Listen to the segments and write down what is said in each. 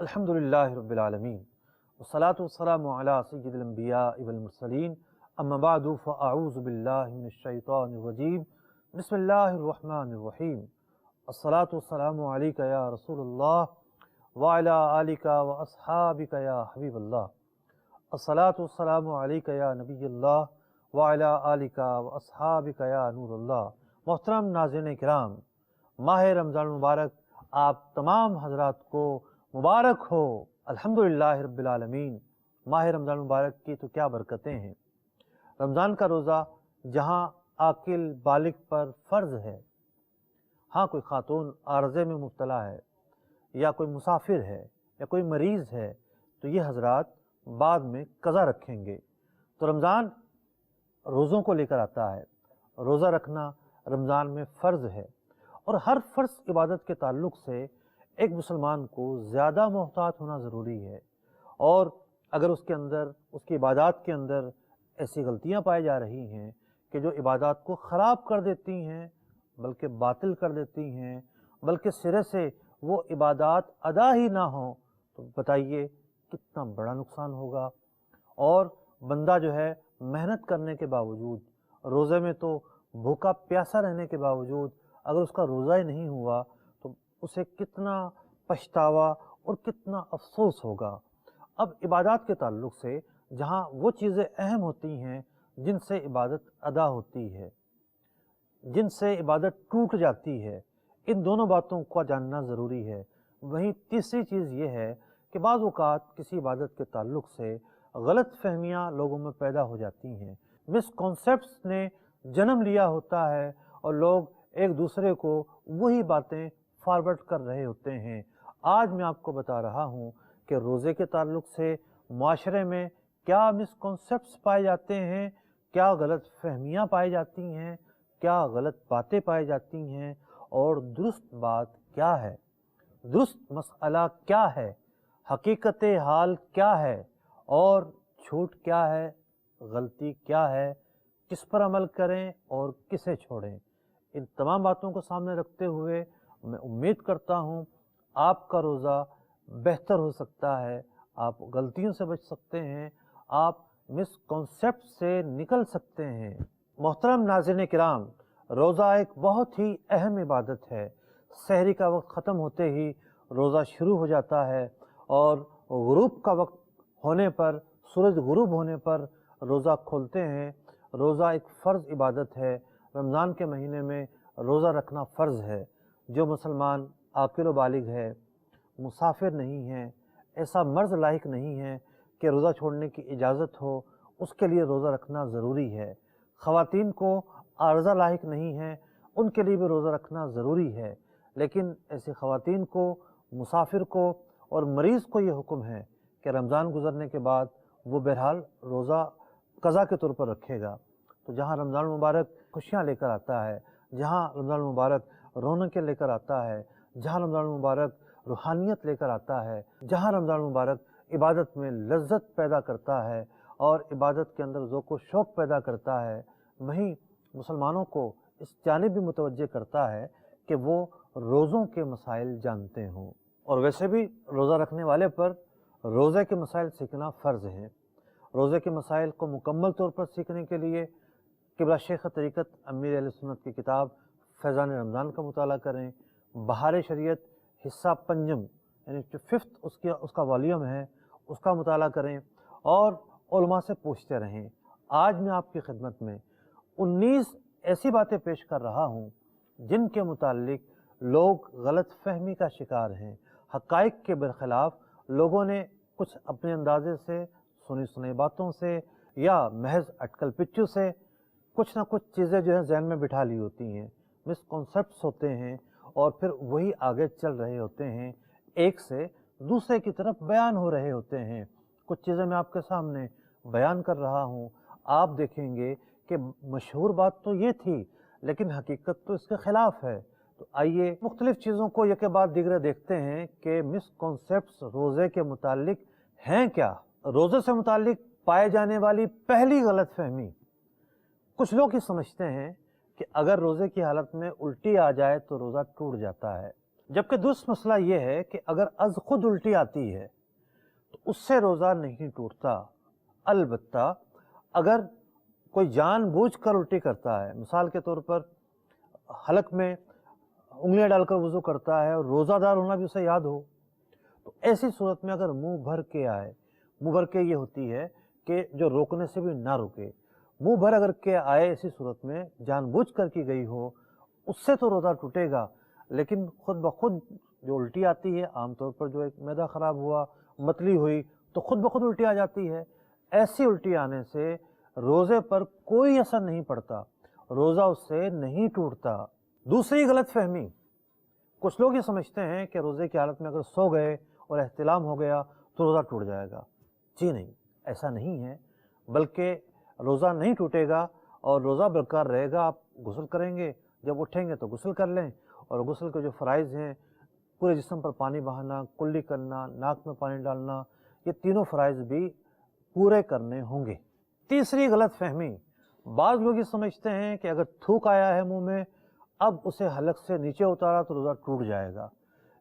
अल्हम्दुलिल्लाहि रब्बिल आलमीन वस्सलातु वस्सलामु अला सय्यिदिल अंबिया'i वल मुरसलीन अम्मा बअदु फ़अऊज़ु बिल्लाहि मिनश शैतानिर रजीम बिस्मिल्लाहिर रहमानिर रहीम अस्सलातु वस्सलामु अलैका या रसूलल्लाह व अला आलिका व अस्हाबिका या हबीबल्लाह अस्सलातु वस्सलामु अलैका या नबियल्लाह व अला आलिका व अस्हाबिका या नूरल्लाह। मोहतरम नाज़रीन किराम, माह रमज़ान मुबारक आप तमाम हज़रात को मुबारक हो। अल्हम्दुलिल्लाह रब्बिल आलमीन। माह रमज़ान मुबारक की तो क्या बरकतें हैं। रमज़ान का रोज़ा जहाँ आकिल बालिग पर फ़र्ज़ है, हाँ कोई ख़ातून आर्ज़े में मुब्तला है या कोई मुसाफिर है या कोई मरीज़ है तो ये हज़रात बाद में क़ज़ा रखेंगे। तो रमज़ान रोज़ों को लेकर आता है। रोज़ा रखना रमज़ान में फ़र्ज़ है और हर फ़र्ज़ इबादत के ताल्लुक़ से एक मुसलमान को ज़्यादा मोहतात होना ज़रूरी है। और अगर उसके अंदर, उसकी इबादत के अंदर ऐसी गलतियाँ पाई जा रही हैं कि जो इबादत को ख़राब कर देती हैं, बल्कि बातिल कर देती हैं, बल्कि सिरे से वो इबादत अदा ही ना हो, तो बताइए कितना बड़ा नुकसान होगा। और बंदा जो है मेहनत करने के बावजूद, रोज़े में तो भूखा प्यासा रहने के बावजूद अगर उसका रोज़ा ही नहीं हुआ तो उसे कितना पछतावा और कितना अफसोस होगा। अब इबादत के ताल्लुक़ से जहाँ वो चीज़ें अहम होती हैं जिनसे इबादत अदा होती है, जिनसे इबादत टूट जाती है, इन दोनों बातों का जानना ज़रूरी है। वहीं तीसरी चीज़ ये है कि बाज़ औक़ात किसी इबादत के ताल्लुक़ से गलत फहमियाँ लोगों में पैदा हो जाती हैं, मिसकॉन्सेप्ट्स ने जन्म लिया होता है और लोग एक दूसरे को वही बातें फॉरवर्ड कर रहे होते हैं। आज मैं आपको बता रहा हूँ कि रोज़े के ताल्लुक़ से माशरे में क्या मिसकॉन्सेप्ट्स पाए जाते हैं, क्या गलत फहमियाँ पाई जाती हैं, क्या गलत बातें पाई जाती हैं और दुरुस्त बात क्या है, दुरुस्त मसला क्या है, हकीकत हाल क्या है और झूठ क्या है, गलती क्या है, किस पर अमल करें और किसे छोड़ें। इन तमाम बातों को सामने रखते हुए मैं उम्मीद करता हूँ आपका रोज़ा बेहतर हो सकता है, आप गलतियों से बच सकते हैं, आप मिसकॉन्सेप्ट से निकल सकते हैं। मोहतरम नाज़रीन किराम, रोज़ा एक बहुत ही अहम इबादत है। सहरी का वक्त ख़त्म होते ही रोज़ा शुरू हो जाता है और गुरूब का वक्त होने पर, सूरज गुरूब होने पर रोज़ा खोलते हैं। रोज़ा एक फ़र्ज़ इबादत है। रमज़ान के महीने में रोज़ा रखना फ़र्ज़ है। जो मुसलमान आकिल व बालिग है, मुसाफिर नहीं है, ऐसा मर्ज़ लायक नहीं है कि रोज़ा छोड़ने की इजाज़त हो, उसके लिए रोज़ा रखना ज़रूरी है। ख़वातीन को आर्ज़ा लायक नहीं है, उनके लिए भी रोज़ा रखना ज़रूरी है। लेकिन ऐसी ख़वातीन को, मुसाफिर को और मरीज़ को ये हुक्म है कि रमज़ान गुज़रने के बाद वो बहरहाल रोज़ा क़ज़ा के तौर पर रखेगा। तो जहाँ रमज़ान मुबारक खुशियाँ लेकर आता है, जहाँ रमज़ान मुबारक रौनकें लेकर आता है, जहाँ रमज़ान मुबारक रूहानियत लेकर आता है, जहाँ रमज़ान मुबारक इबादत में लज्जत पैदा करता है और इबादत के अंदर ज़ौक़ व शौक़ पैदा करता है, वहीं मुसलमानों को इस जानिब भी मुतवज्जे करता है कि वो रोज़ों के मसाइल जानते हों। और वैसे भी रोज़ा रखने वाले पर रोज़े के मसाइल सीखना फ़र्ज़ है। रोज़े के मसाइल को मुकम्मल तौर पर सीखने के लिए क़िबला शेख तरीक़त अमीर अहले सुन्नत की किताब फैज़ान रमज़ान का मुताला करें। बहार शरीयत हिस्सा पंजम यानी जो 5th उसका वॉल्यूम है, उसका मुताला करें और उलमा से पूछते रहें। आज मैं आपकी खिदमत में 19 ऐसी बातें पेश कर रहा हूँ जिनके मुतालिक लोग गलत फहमी का शिकार हैं। हक़ाइक़ के बरख़िलाफ़ लोगों ने कुछ अपने अंदाज़े से, सुनी सुनी बातों से या महज अटकल पिच्चू से कुछ ना कुछ चीज़ें जो है ज़हन में बिठा ली होती हैं, मिसकॉन्सेप्ट्स होते हैं और फिर वही आगे चल रहे होते हैं, एक से दूसरे की तरफ बयान हो रहे होते हैं। कुछ चीज़ें मैं आपके सामने बयान कर रहा हूँ, आप देखेंगे कि मशहूर बात तो ये थी लेकिन हकीकत तो इसके ख़िलाफ़ है। तो आइए मुख्तलिफ़ चीज़ों को एक के बाद दीगरे देखते हैं कि मिसकॉन्सेप्ट्स रोज़े के मुतालिक हैं क्या। रोज़े से मुतालिक पाए जाने वाली पहली गलत फहमी, कुछ लोग ये समझते हैं कि अगर रोज़े की हालत में उल्टी आ जाए तो रोज़ा टूट जाता है। جبکہ درست مسئلہ یہ ہے کہ اگر از خود الٹی آتی ہے تو اس سے روزہ نہیں ٹوٹتا، البتہ اگر کوئی جان بوجھ کر الٹی کرتا ہے، مثال کے طور پر حلق میں انگلیاں ڈال کر وضو کرتا ہے اور روزہ دار ہونا بھی اسے یاد ہو، تو ایسی صورت میں اگر منہ بھر کے آئے، منہ بھر کے یہ ہوتی ہے کہ جو روکنے سے بھی نہ رکے، منہ بھر اگر کے آئے ایسی صورت میں جان بوجھ کر کی گئی ہو، اس سے تو روزہ ٹوٹے گا، لیکن خود بخود جو الٹی آتی ہے، عام طور پر جو ایک معدہ خراب ہوا، متلی ہوئی تو خود بخود الٹی آ جاتی ہے، ایسی الٹی آنے سے روزے پر کوئی اثر نہیں پڑتا، روزہ اس سے نہیں ٹوٹتا۔ دوسری غلط فہمی، کچھ لوگ یہ سمجھتے ہیں کہ روزے کی حالت میں اگر سو گئے اور احتلام ہو گیا تو روزہ ٹوٹ جائے گا۔ جی نہیں، ایسا نہیں ہے، بلکہ روزہ نہیں ٹوٹے گا اور روزہ برقرار رہے گا۔ آپ غسل کریں گے، جب اٹھیں گے تو غسل کر لیں، اور غسل کے جو فرائض ہیں، پورے جسم پر پانی بہانا، کلی کرنا، ناک میں پانی ڈالنا، یہ تینوں فرائض بھی پورے کرنے ہوں گے۔ تیسری غلط فہمی، بعض لوگ یہ سمجھتے ہیں کہ اگر تھوک آیا ہے منہ میں، اب اسے حلق سے نیچے اتارا تو روزہ ٹوٹ جائے گا،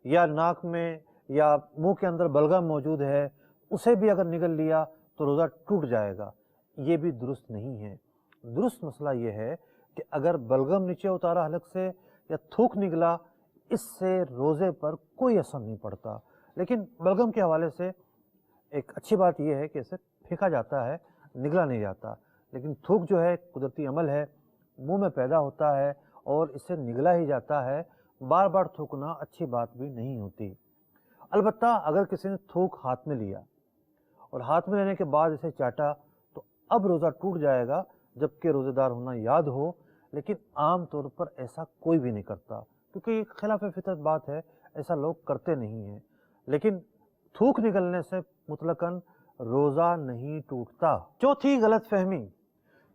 یا ناک میں یا منہ کے اندر بلغم موجود ہے اسے بھی اگر نگل لیا تو روزہ ٹوٹ جائے گا۔ یہ بھی درست نہیں ہے۔ درست مسئلہ یہ ہے کہ اگر بلغم نیچے اتارا حلق سے یا تھوک نگلا، اس سے روزے پر کوئی اثر نہیں پڑتا۔ لیکن بلغم کے حوالے سے ایک اچھی بات یہ ہے کہ اسے پھینکا جاتا ہے، نگلا نہیں جاتا، لیکن تھوک جو ہے قدرتی عمل ہے، منہ میں پیدا ہوتا ہے اور اسے نگلا ہی جاتا ہے، بار بار تھوکنا اچھی بات بھی نہیں ہوتی۔ البتہ اگر کسی نے تھوک ہاتھ میں لیا اور ہاتھ میں لینے کے بعد اسے چاٹا تو اب روزہ ٹوٹ جائے گا، جبکہ روزے دار ہونا یاد ہو، لیکن عام طور پر ایسا کوئی بھی نہیں کرتا، کیونکہ یہ خلاف فطرت بات ہے، ایسا لوگ کرتے نہیں ہیں۔ لیکن تھوک نکلنے سے مطلقاً روزہ نہیں ٹوٹتا۔ چوتھی غلط فہمی،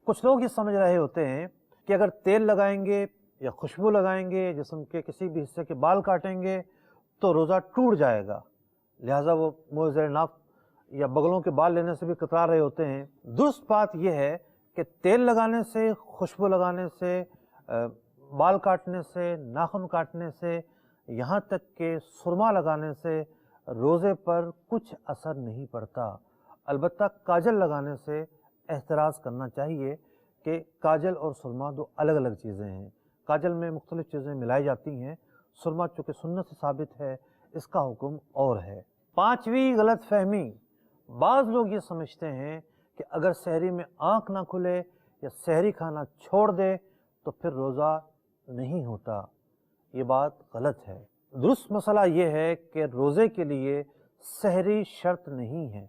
کچھ لوگ یہ سمجھ رہے ہوتے ہیں کہ اگر تیل لگائیں گے یا خوشبو لگائیں گے، جسم کے کسی بھی حصے کے بال کاٹیں گے تو روزہ ٹوٹ جائے گا، لہٰذا وہ منہ زیر ناف یا بغلوں کے بال لینے سے بھی کترا رہے ہوتے ہیں۔ درست بات یہ ہے کہ تیل لگانے سے، خوشبو لگانے سے، بال کاٹنے سے، ناخن کاٹنے سے، یہاں تک کہ سرما لگانے سے روزے پر کچھ اثر نہیں پڑتا۔ البتہ کاجل لگانے سے احتراز کرنا چاہیے کہ کاجل اور سرما دو الگ الگ چیزیں ہیں۔ کاجل میں مختلف چیزیں ملائی جاتی ہیں، سرما چونکہ سنت سے ثابت ہے، اس کا حکم اور ہے۔ پانچویں غلط فہمی، بعض لوگ یہ سمجھتے ہیں کہ اگر سحری میں آنکھ نہ کھلے یا سحری کھانا چھوڑ دے تو پھر روزہ نہیں ہوتا۔ یہ بات غلط ہے۔ درست مسئلہ یہ ہے کہ روزے کے لیے سحری شرط نہیں ہے،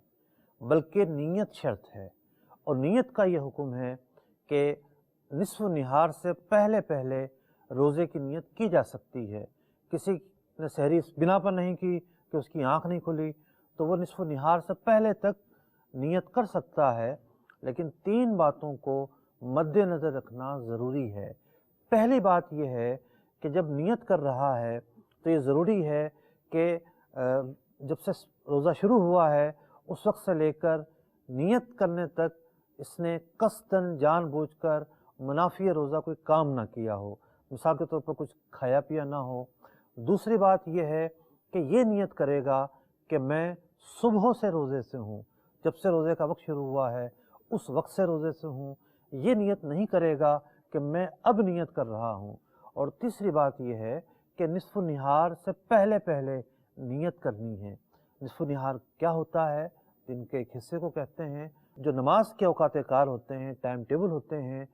بلکہ نیت شرط ہے، اور نیت کا یہ حکم ہے کہ نصف نہار سے پہلے پہلے روزے کی نیت کی جا سکتی ہے۔ کسی نے سحری اس بنا پر نہیں کی کہ اس کی آنکھ نہیں کھلی تو وہ نصف نہار سے پہلے تک نیت کر سکتا ہے، لیکن تین باتوں کو مد نظر رکھنا ضروری ہے۔ پہلی بات یہ ہے کہ جب نیت کر رہا ہے تو یہ ضروری ہے کہ جب سے روزہ شروع ہوا ہے اس وقت سے لے کر نیت کرنے تک اس نے قصداً جان بوجھ کر منافی روزہ کوئی کام نہ کیا ہو، مثال کے طور پر کچھ کھایا پیا نہ ہو۔ دوسری بات یہ ہے کہ یہ نیت کرے گا کہ میں صبح سے روزے سے ہوں، جب سے روزے کا وقت شروع ہوا ہے اس وقت سے روزے سے ہوں، یہ نیت نہیں کرے گا کہ میں اب نیت کر رہا ہوں۔ اور تیسری بات یہ ہے کہ نصف نہار سے پہلے پہلے نیت کرنی ہے۔ نصف نہار کیا ہوتا ہے؟ دن کے ایک حصے کو کہتے ہیں، جو نماز کے اوقات کار ہوتے ہیں، ٹائم ٹیبل ہوتے ہیں،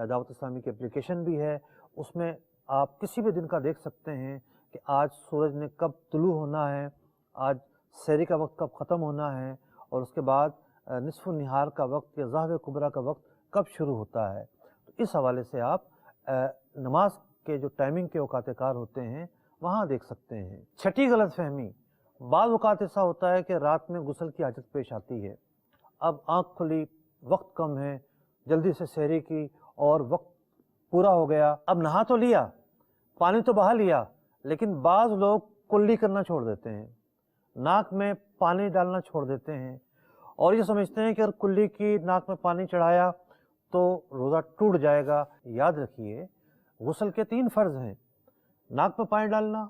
دعوت اسلامی کی اپلیکیشن بھی ہے، اس میں آپ کسی بھی دن کا دیکھ سکتے ہیں کہ آج سورج نے کب طلوع ہونا ہے، آج سحری کا وقت کب ختم ہونا ہے، اور اس کے بعد نصف نہار کا وقت یا ظہر کبریٰ کا وقت کب شروع ہوتا ہے۔ تو اس حوالے سے آپ نماز کے جو ٹائمنگ کے اوقات کار ہوتے ہیں وہاں دیکھ سکتے ہیں۔ چھٹی غلط فہمی، بعض اوقات ایسا ہوتا ہے کہ رات میں غسل کی حاجت پیش آتی ہے، اب آنکھ کھلی، وقت کم ہے، جلدی سے سحری کی اور وقت پورا ہو گیا، اب نہا تو لیا، پانی تو بہا لیا، لیکن بعض لوگ کلی کرنا چھوڑ دیتے ہیں، ناک میں پانی ڈالنا چھوڑ دیتے ہیں، اور یہ سمجھتے ہیں کہ اگر کلی کی ناک میں پانی چڑھایا تو روزہ ٹوٹ جائے گا۔ یاد رکھیے غسل کے 3 فرض ہیں، ناک میں پانی ڈالنا،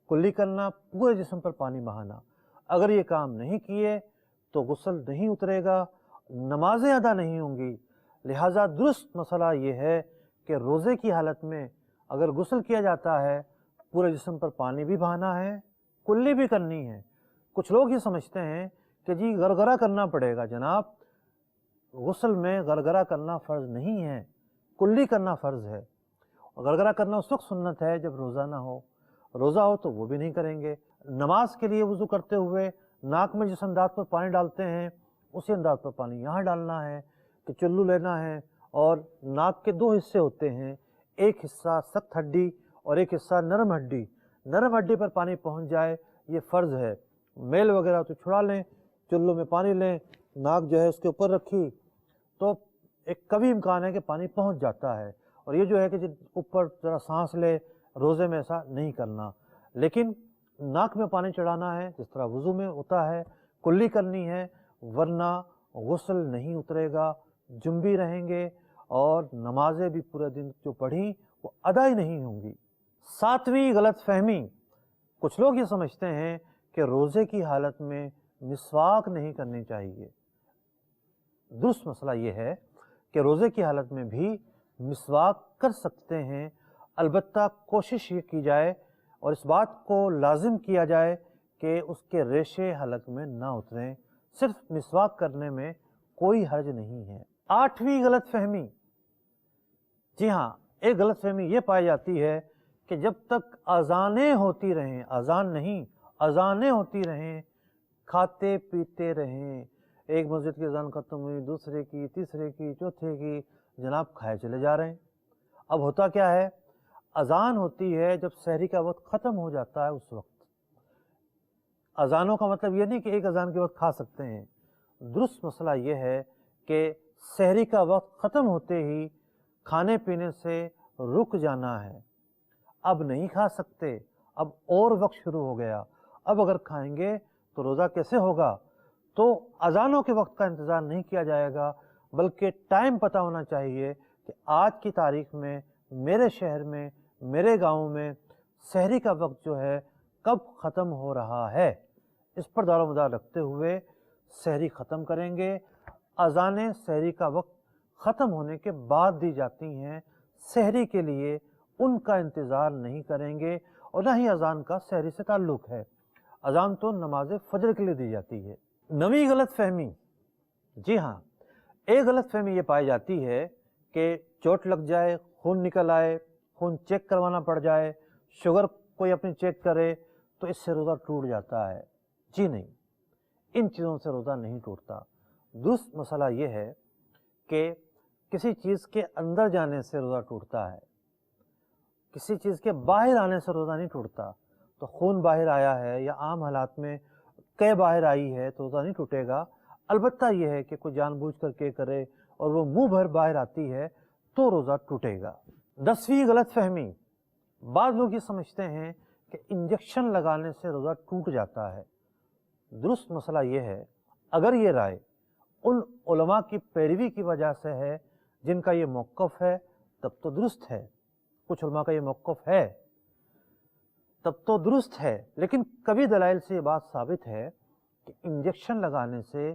कुल्ली करना, पूरे जिस्म पर पानी बहाना। अगर ये काम नहीं किए तो गुस्ल नहीं उतरेगा, नमाजें अदा नहीं होंगी। लिहाजा दुरुस्त मसला ये है कि रोज़े की हालत में अगर गुस्ल किया जाता है, पूरे जिस्म पर पानी भी बहाना है, कुल्ली भी करनी है। कुछ लोग ये समझते हैं कि जी गरगरा करना पड़ेगा। जनाब, गुस्ल में गरगरा करना फ़र्ज़ नहीं है, कुल्ली करना फ़र्ज़ है। गरगरा करना उस वक्त सुन्नत है जब रोज़ा ना हो, रोज़ा हो तो वो भी नहीं करेंगे। नमाज के लिए वज़ू करते हुए नाक में जिस अंदाज पर पानी डालते हैं, उसी अंदाज पर पानी यहाँ डालना है कि चुल्लू लेना है। और नाक के दो हिस्से होते हैं, एक हिस्सा सख्त हड्डी और एक हिस्सा नरम हड्डी। नरम हड्डी पर पानी पहुँच जाए ये फ़र्ज़ है। मेल वगैरह तो छुड़ा लें, चुल्लू में पानी लें, नाक जो है उसके ऊपर रखी तो एक कभी इम्कान है कि पानी पहुँच जाता है। और ये जो है कि ऊपर ज़रा सांस ले, रोज़े में ऐसा नहीं करना। लेकिन नाक में पानी चढ़ाना है जिस तरह वज़ू में होता है, कुल्ली करनी है, वरना गुस्ल नहीं उतरेगा, जुम्बी रहेंगे और नमाजें भी पूरे दिन जो पढ़ी वो अदा ही नहीं होंगी। सातवीं गलत फहमी, कुछ लोग ये समझते हैं कि रोज़े की हालत में मिसवाक नहीं करनी चाहिए। दुरुस्त मसला ये है कि रोज़े की हालत में भी मिसवाक कर सकते हैं, अलबत्ता कोशिश ये की जाए और इस बात को लाजिम किया जाए कि उसके रेशे हलक में ना उतरें। सिर्फ मिसवाक करने में कोई हर्ज नहीं है। आठवीं गलत फहमी, जी हाँ, एक गलत फहमी ये पाई जाती है कि जब तक अजानें होती रहें, अजान नहीं अजानें होती रहें, खाते पीते रहें। एक मस्जिद की अजान ख़त्म हुई, दूसरे की, तीसरे की, चौथे की, जनाब खाए चले जा रहे हैं। अब होता क्या है, अजान होती है जब सहरी का वक्त ख़त्म हो जाता है, उस वक्त। अजानों का मतलब ये नहीं कि एक अजान के वक्त खा सकते हैं। दुरुस्त मसला ये है कि सहरी का वक्त ख़त्म होते ही खाने पीने से रुक जाना है। अब नहीं खा सकते, अब और वक्त शुरू हो गया, अब अगर खाएंगे तो रोज़ा कैसे होगा। तो अजानों के वक्त का इंतज़ार नहीं किया जाएगा, बल्कि टाइम पता होना चाहिए कि आज की तारीख में मेरे शहर में, मेरे गांव में सहरी का वक्त जो है कब ख़त्म हो रहा है, इस पर दारोमदार रखते हुए सहरी ख़त्म करेंगे। अजानें सहरी का वक्त ख़त्म होने के बाद दी जाती हैं, सहरी के लिए उनका इंतज़ार नहीं करेंगे और न ही अजान का सहरी से ताल्लुक़ है। अजान तो नमाज फजर के लिए दी जाती है। नवीं गलत फहमी, जी हाँ, एक गलत फहमी ये पाई जाती है कि चोट लग जाए, खून निकल आए, खून चेक करवाना पड़ जाए, शुगर कोई अपनी चेक करे तो इससे रोज़ा टूट जाता है। जी नहीं, इन चीज़ों से रोज़ा नहीं टूटता। दुरुस्त मसला ये है कि किसी चीज़ के अंदर जाने से रोज़ा टूटता है, किसी चीज़ के बाहर आने से रोज़ा नहीं टूटता। तो खून बाहर आया है या आम हालात में कै बाहर आई है तो रोज़ा नहीं टूटेगा। अलबत्ता यह है कि कोई जानबूझ कर के करे और वो मुंह भर बाहर आती है तो रोज़ा टूटेगा। 10वीं गलत फहमी, बाद लोग ये समझते हैं कि इंजेक्शन लगाने से रोज़ा टूट जाता है। दुरुस्त मसला ये है, अगर ये राय उन उलमा की पैरवी की वजह से है जिनका ये मौक़िफ़ है तब तो दुरुस्त है। कुछ उलमा का ये मौक़िफ़ है तब तो दुरुस्त है, लेकिन कभी दलाइल से ये बात साबित है कि इंजेक्शन लगाने से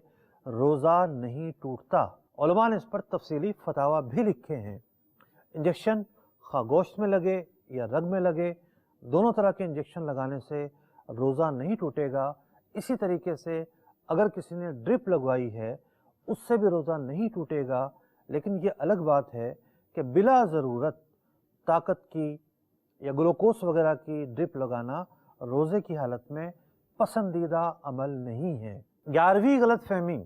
रोज़ा नहीं टूटता। उलमा ने इस पर तफसीली फतावा भी लिखे हैं। इंजेक्शन खा गोश्त में लगे या रग में लगे, दोनों तरह के इंजेक्शन लगाने से रोज़ा नहीं टूटेगा। इसी तरीके से अगर किसी ने ड्रिप लगवाई है उससे भी रोज़ा नहीं टूटेगा। लेकिन ये अलग बात है कि बिला ज़रूरत ताकत की या ग्लूकोस वगैरह की ड्रिप लगाना रोज़े की हालत में पसंदीदा अमल नहीं है। 11वीं गलत फहमी,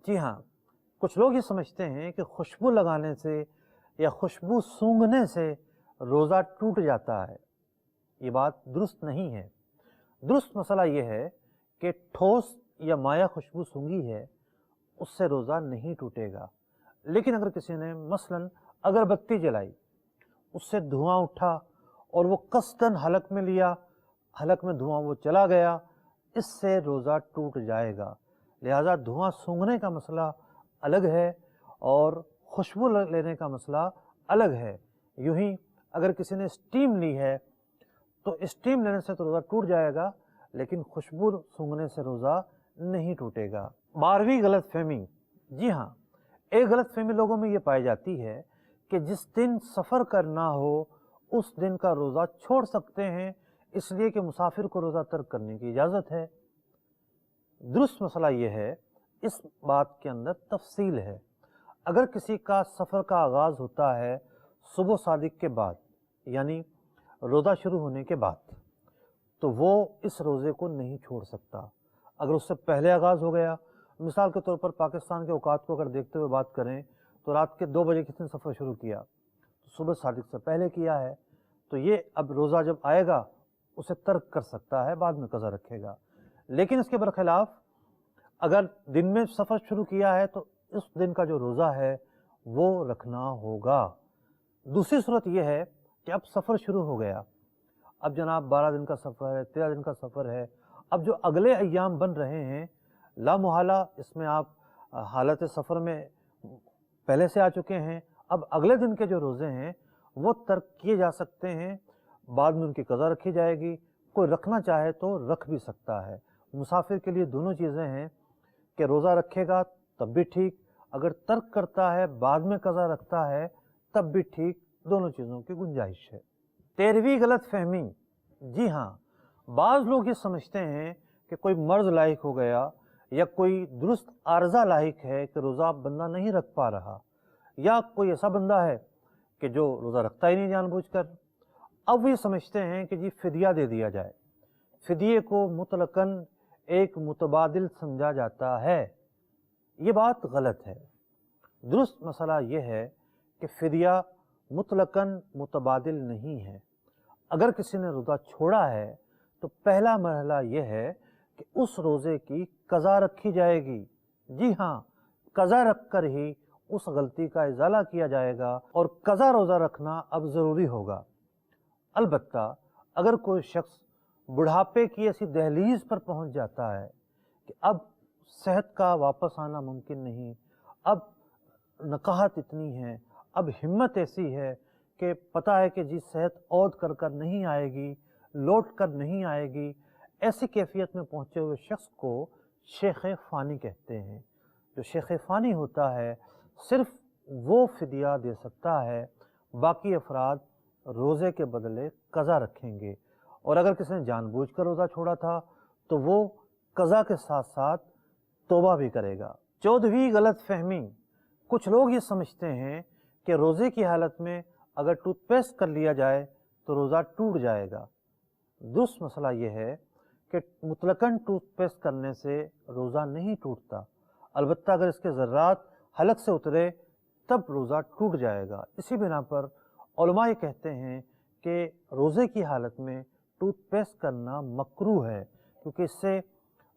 जी हाँ, कुछ लोग ये समझते हैं कि खुशबू लगाने से या खुशबू सूंघने से रोज़ा टूट जाता है। ये बात दुरुस्त नहीं है। दुरुस्त मसला ये है कि ठोस या माया खुशबू सूंघी है उससे रोज़ा नहीं टूटेगा। लेकिन अगर किसी ने मसलन अगरबत्ती जलाई, उससे धुआं उठा और वो कसदन हलक में लिया, हलक में धुआं वो चला गया, इससे रोज़ा टूट जाएगा। लिहाजा धुआं सूंघने का मसला अलग है और खुशबू लेने का मसला अलग है। यूँ ही अगर किसी ने स्टीम ली है तो स्टीम लेने से तो रोज़ा टूट जाएगा, लेकिन खुशबू सूंघने से रोज़ा नहीं टूटेगा। 12वीं गलत फहमी, जी हाँ, एक गलत फहमी लोगों में ये पाई जाती है कि जिस दिन सफ़र करना हो उस दिन का रोज़ा छोड़ सकते हैं, इसलिए कि मुसाफिर को रोज़ा तर्क करने की इजाज़त है। दुरुस्त मसला ये है, इस बात के अंदर तफसील है। अगर किसी का सफ़र का आगाज़ होता है सुबह सादिक के बाद, यानी रोज़ा शुरू होने के बाद, तो वो इस रोज़े को नहीं छोड़ सकता। अगर उससे पहले आगाज़ हो गया, मिसाल के तौर पर पाकिस्तान के औकात को अगर देखते हुए बात करें तो रात के 2 बजे किसी ने सफ़र शुरू किया, तो सुबह सादिक से पहले किया है, तो ये अब रोज़ा जब आएगा उसे तर्क कर सकता है, बाद में कज़ा रखेगा। लेकिन इसके बरखिलाफ़ अगर दिन में सफ़र शुरू किया है तो उस दिन का जो रोज़ा है वो रखना होगा। दूसरी सूरत यह है कि अब सफ़र शुरू हो गया, अब जनाब 12 दिन का सफ़र है, 13 दिन का सफ़र है, अब जो अगले अय्याम बन रहे हैं लामुहाला इसमें आप हालत सफ़र में पहले से आ चुके हैं, अब अगले दिन के जो रोज़े हैं वो तर्क किए जा सकते हैं, बाद में उनकी कज़ा रखी जाएगी। कोई रखना चाहे तो रख भी सकता है। मुसाफिर के लिए दोनों चीज़ें हैं कि रोज़ा रखेगा तब भी ठीक, अगर तर्क करता है बाद में कज़ा रखता है तब भी ठीक, दोनों चीज़ों की गुंजाइश है। 13वीं गलत फहमी, जी हाँ, बाज़ लोग ये समझते हैं कि कोई मर्ज़ लाहिक हो गया या कोई दुरुस्त आर्ज़ा लाहिक है कि रोज़ा बंदा नहीं रख पा रहा, या कोई ऐसा बंदा है कि जो रोज़ा रखता ही नहीं जानबूझकर। अब वो ये समझते हैं कि जी फ़िदिया दे दिया जाए। फ़िदिये को मुतलकन एक मुतबादिल समझा जाता है। ये बात गलत है। दुरुस्त मसला ये है कि फ़िदिया मुतलकन मुतबादिल नहीं है। अगर किसी ने रोज़ा छोड़ा है तो पहला मरहला ये है कि उस रोज़े की कज़ा रखी जाएगी। जी हाँ, कज़ा रख कर ही उस गलती का इज़ाला किया जाएगा और कज़ा रोज़ा रखना अब ज़रूरी होगा। अलबत्ता अगर कोई शख्स बुढ़ापे की ऐसी दहलीज पर पहुंच जाता है कि अब सेहत का वापस आना मुमकिन नहीं, अब नकाहत इतनी है, अब हिम्मत ऐसी है कि पता है कि जी सेहत औद कर कर नहीं आएगी, लौट कर नहीं आएगी, ऐसी कैफियत में पहुंचे हुए शख्स को शेख फ़ानी कहते हैं। जो शेख फ़ानी होता है सिर्फ वो फ़िदिया दे सकता है, बाकी अफराद रोज़े के बदले कज़ा रखेंगे। और अगर किसी ने जानबूझकर रोज़ा छोड़ा था तो वो कज़ा के साथ साथ तौबा भी करेगा। 14वीं गलत फहमी, कुछ लोग ये समझते हैं कि रोज़े की हालत में अगर टूथपेस्ट कर लिया जाए तो रोज़ा टूट जाएगा। दुरुस्त मसला ये है कि मुतलकन टूथपेस्ट करने से रोज़ा नहीं टूटता, अलबत्ता अगर इसके ज़र्रात हलक से उतरे तब रोज़ा टूट जाएगा। इसी बिना पर उलमा ये कहते हैं कि रोज़े की हालत में टूथपेस्ट करना मकरूह है, क्योंकि इससे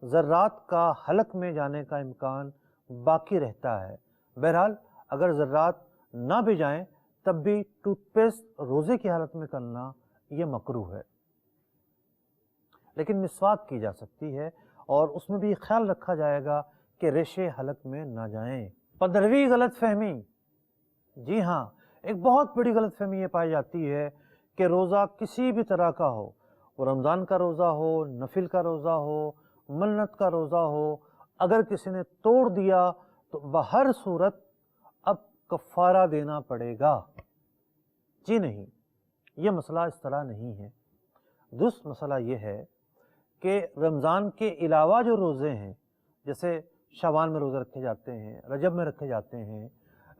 ज़र्रात का हलक में जाने का इम्कान बाकी रहता है। बहरहाल अगर ज़र्रात ना भी जाएं तब भी टूथपेस्ट रोज़े की हालत में करना ये मकरूह है। लेकिन मिसवाक की जा सकती है और उसमें भी ख्याल रखा जाएगा कि रेशे हलक में ना जाएं। 15वीं गलत फहमी, जी हाँ, एक बहुत बड़ी गलत फहमी ये पाई जाती है कि रोज़ा किसी भी तरह का हो, वो रमज़ान का रोज़ा हो, नफिल का रोज़ा हो, मन्नत का रोज़ा हो, अगर किसी ने तोड़ दिया तो बहर सूरत अब कफ़ारा देना पड़ेगा। जी नहीं, ये मसला इस तरह नहीं है। दुरुस्त मसला ये है कि रमज़ान के अलावा जो रोज़े हैं, जैसे शाबान में रोज़े रखे जाते हैं, रजब में रखे जाते हैं,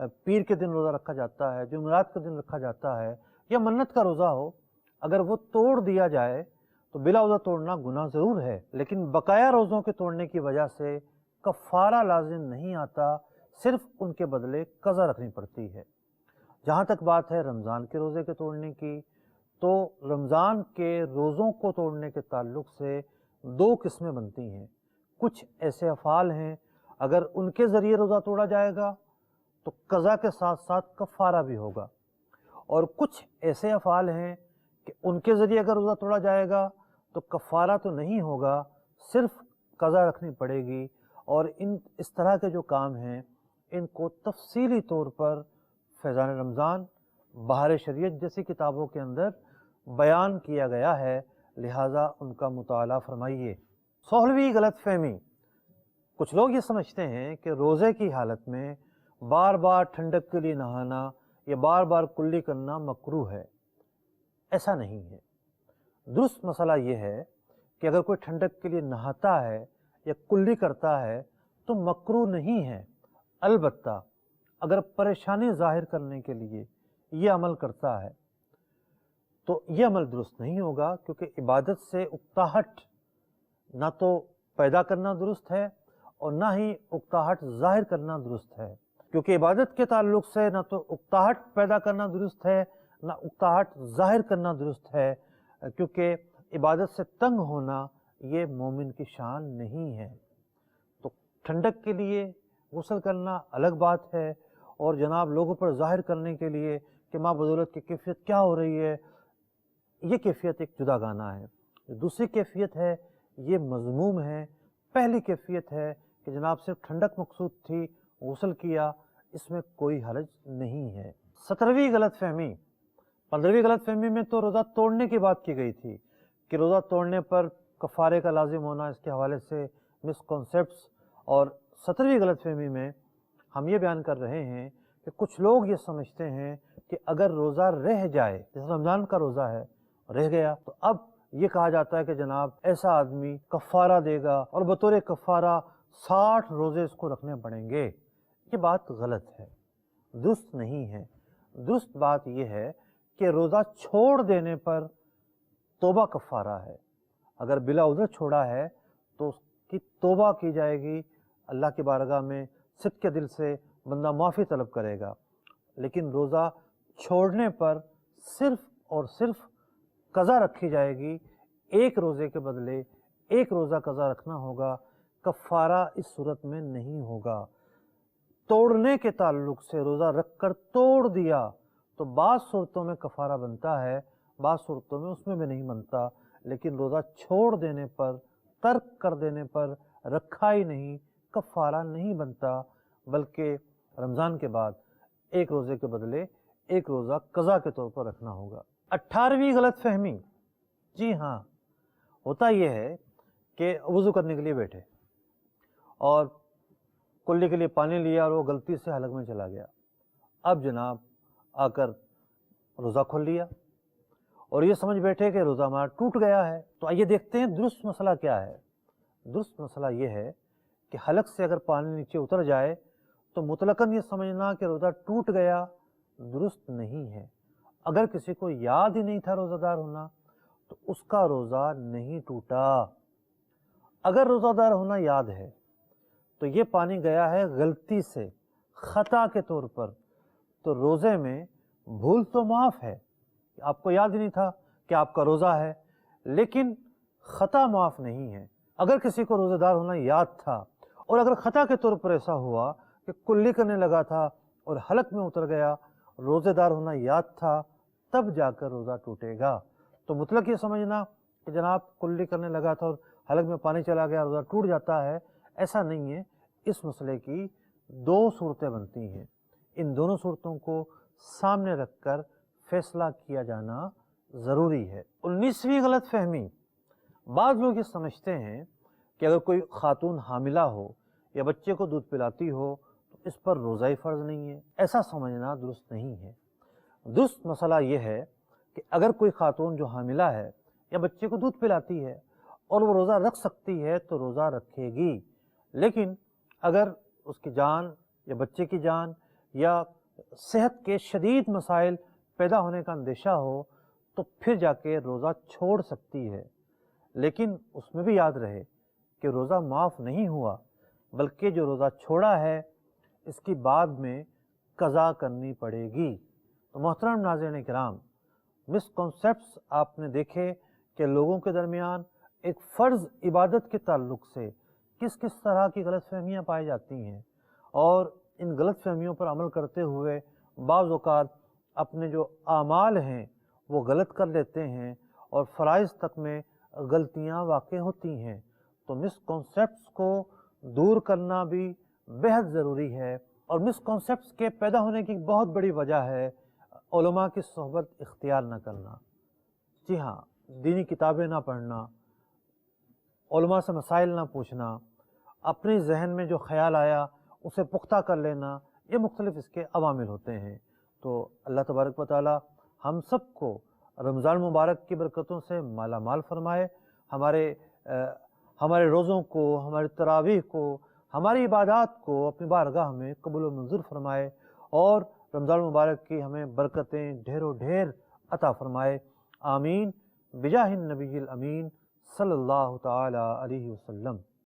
पीर के दिन रोज़ा रखा जाता है, जुमेरात के दिन रखा जाता है, या मन्नत का रोज़ा हो, अगर वो तोड़ दिया जाए तो बिला वज़ह तोड़ना गुनाह ज़रूर है, लेकिन बकाया रोज़ों के तोड़ने की वजह से कफ़ारा लाजिम नहीं आता, सिर्फ उनके बदले कज़ा रखनी पड़ती है। जहाँ तक बात है रमज़ान के रोज़े के तोड़ने की, तो रमज़ान के रोज़ों को तोड़ने के ताल्लुक़ से दो किस्में बनती हैं। कुछ ऐसे अफ़ाल हैं अगर उनके ज़रिए रोज़ा तोड़ा जाएगा तो कज़ा के साथ साथ कफ़ारा भी होगा, और कुछ ऐसे अफ़ाल हैं कि उनके ज़रिए अगर रोज़ा तोड़ा जाएगा तो कफ़ारा तो नहीं होगा, सिर्फ कज़ा रखनी पड़ेगी। और इस तरह के जो काम हैं इनको तफ़सीली तौर पर फैज़ान रमज़ान, बहार शरीयत जैसी किताबों के अंदर بیان کیا گیا ہے، لہٰذا ان کا مطالعہ فرمائیے۔ 16ویں غلط فہمی، کچھ لوگ یہ سمجھتے ہیں کہ روزے کی حالت میں بار بار ٹھنڈک کے لیے نہانا یا بار بار کلی کرنا مکروہ ہے۔ ایسا نہیں ہے۔ درست مسئلہ یہ ہے کہ اگر کوئی ٹھنڈک کے لیے نہاتا ہے یا کلی کرتا ہے تو مکروہ نہیں ہے، البتہ اگر پریشانی ظاہر کرنے کے لیے یہ عمل کرتا ہے تو یہ عمل درست نہیں ہوگا، کیونکہ عبادت سے اکتاہٹ نہ تو پیدا کرنا درست ہے اور نہ ہی اکتاہٹ ظاہر کرنا درست ہے، کیونکہ عبادت کے تعلق سے نہ تو اکتاہٹ پیدا کرنا درست ہے نہ اکتاہٹ ظاہر کرنا درست ہے، کیونکہ عبادت سے تنگ ہونا یہ مومن کی شان نہیں ہے۔ تو ٹھنڈک کے لیے غسل کرنا الگ بات ہے، اور جناب لوگوں پر ظاہر کرنے کے لیے کہ ماں بدولت کی کیفیت کیا ہو رہی ہے، یہ کیفیت ایک جدا گانا ہے۔ دوسری کیفیت ہے یہ مذموم ہے۔ پہلی کیفیت ہے کہ جناب صرف ٹھنڈک مقصود تھی، غسل کیا، اس میں کوئی حرج نہیں ہے۔ 17ویں غلط فہمی، 15ویں غلط فہمی میں تو روزہ توڑنے کی بات کی گئی تھی کہ روزہ توڑنے پر کفارے کا لازم ہونا، اس کے حوالے سے مسکنسیپٹس، اور 17ویں غلط فہمی میں ہم یہ بیان کر رہے ہیں کہ کچھ لوگ یہ سمجھتے ہیں کہ اگر روزہ رہ جائے، جیسے رمضان کا روزہ ہے رہ گیا، تو اب یہ کہا جاتا ہے کہ جناب ایسا آدمی کفارہ دے گا اور بطور کفارہ 60 روزے اس کو رکھنے پڑیں گے۔ یہ بات غلط ہے، درست نہیں ہے۔ درست بات یہ ہے کہ روزہ چھوڑ دینے پر توبہ کفارہ ہے۔ اگر بلا عذر چھوڑا ہے تو اس کی توبہ کی جائے گی، اللہ کی بارگاہ میں صدق کے دل سے بندہ معافی طلب کرے گا۔ لیکن روزہ چھوڑنے پر صرف اور صرف قضا رکھی جائے گی، ایک روزے کے بدلے ایک روزہ قضا رکھنا ہوگا، کفارہ اس صورت میں نہیں ہوگا۔ توڑنے کے تعلق سے روزہ رکھ کر توڑ دیا تو بعض صورتوں میں کفارہ بنتا ہے، بعض صورتوں میں اس میں بھی نہیں بنتا، لیکن روزہ چھوڑ دینے پر، ترک کر دینے پر رکھا ہی نہیں، کفارہ نہیں بنتا، بلکہ رمضان کے بعد ایک روزے کے بدلے ایک روزہ قضا کے طور پر رکھنا ہوگا۔ 18ویں غلط فہمی، جی ہاں، ہوتا یہ ہے کہ وضو کرنے کے لیے بیٹھے اور کلی کے لیے پانی لیا اور وہ غلطی سے حلق میں چلا گیا، اب جناب آ کر روزہ کھول لیا اور یہ سمجھ بیٹھے کہ روزہ ہمارا ٹوٹ گیا ہے۔ تو آئیے دیکھتے ہیں درست مسئلہ کیا ہے۔ درست مسئلہ یہ ہے کہ حلق سے اگر پانی نیچے اتر جائے تو مطلقاً یہ سمجھنا کہ روزہ ٹوٹ گیا درست نہیں ہے۔ اگر کسی کو یاد ہی نہیں تھا روزہ دار ہونا تو اس کا روزہ نہیں ٹوٹا۔ اگر روزہ دار ہونا یاد ہے تو یہ پانی گیا ہے غلطی سے، خطا کے طور پر، تو روزے میں بھول تو معاف ہے، آپ کو یاد ہی نہیں تھا کہ آپ کا روزہ ہے، لیکن خطا معاف نہیں ہے۔ اگر کسی کو روزہ دار ہونا یاد تھا اور اگر خطا کے طور پر ایسا ہوا کہ کلی کرنے لگا تھا اور حلق میں اتر گیا، روزے دار ہونا یاد تھا، تب جا کر روزہ ٹوٹے گا۔ تو مطلق یہ سمجھنا کہ جناب کلی کرنے لگا تھا اور حلق میں پانی چلا گیا روزہ ٹوٹ جاتا ہے، ایسا نہیں ہے۔ اس مسئلے کی دو صورتیں بنتی ہیں، ان دونوں صورتوں کو سامنے رکھ کر فیصلہ کیا جانا ضروری ہے۔ 19ویں غلط فہمی، بعض لوگ یہ سمجھتے ہیں کہ اگر کوئی خاتون حاملہ ہو یا بچے کو دودھ پلاتی ہو تو اس پر روزہ ہی فرض نہیں ہے۔ ایسا سمجھنا درست نہیں ہے۔ درست مسئلہ یہ ہے کہ اگر کوئی خاتون جو حاملہ ہے یا بچے کو دودھ پلاتی ہے اور وہ روزہ رکھ سکتی ہے تو روزہ رکھے گی، لیکن اگر اس کی جان یا بچے کی جان یا صحت کے شدید مسائل پیدا ہونے کا اندیشہ ہو تو پھر جا کے روزہ چھوڑ سکتی ہے، لیکن اس میں بھی یاد رہے کہ روزہ معاف نہیں ہوا، بلکہ جو روزہ چھوڑا ہے اس کی بعد میں قضا کرنی پڑے گی۔ تو محترم ناظرین کرام، مسکنسیپٹس آپ نے دیکھے کہ لوگوں کے درمیان ایک فرض عبادت کے تعلق سے کس کس طرح کی غلط فہمیاں پائی جاتی ہیں، اور ان غلط فہمیوں پر عمل کرتے ہوئے بعض اوقات اپنے جو اعمال ہیں وہ غلط کر لیتے ہیں اور فرائض تک میں غلطیاں واقع ہوتی ہیں۔ تو مسکنسیپٹس کو دور کرنا بھی بہت ضروری ہے، اور مسکنسیپٹس کے پیدا ہونے کی بہت بڑی وجہ ہے علماء کی صحبت اختیار نہ کرنا۔ جی ہاں، دینی کتابیں نہ پڑھنا، علماء سے مسائل نہ پوچھنا، اپنے ذہن میں جو خیال آیا اسے پختہ کر لینا، یہ مختلف اس کے عوامل ہوتے ہیں۔ تو اللہ تبارک و تعالی ہم سب کو رمضان مبارک کی برکتوں سے مالا مال فرمائے، ہمارے روزوں کو، ہمارے تراویح کو، ہماری عبادات کو اپنی بارگاہ میں قبول و منظور فرمائے، اور رمضان مبارک کی ہمیں برکتیں ڈھیر و ڈھیر عطا فرمائے۔ آمین بجاہ النبی الامین صلی اللہ تعالی علیہ وسلم۔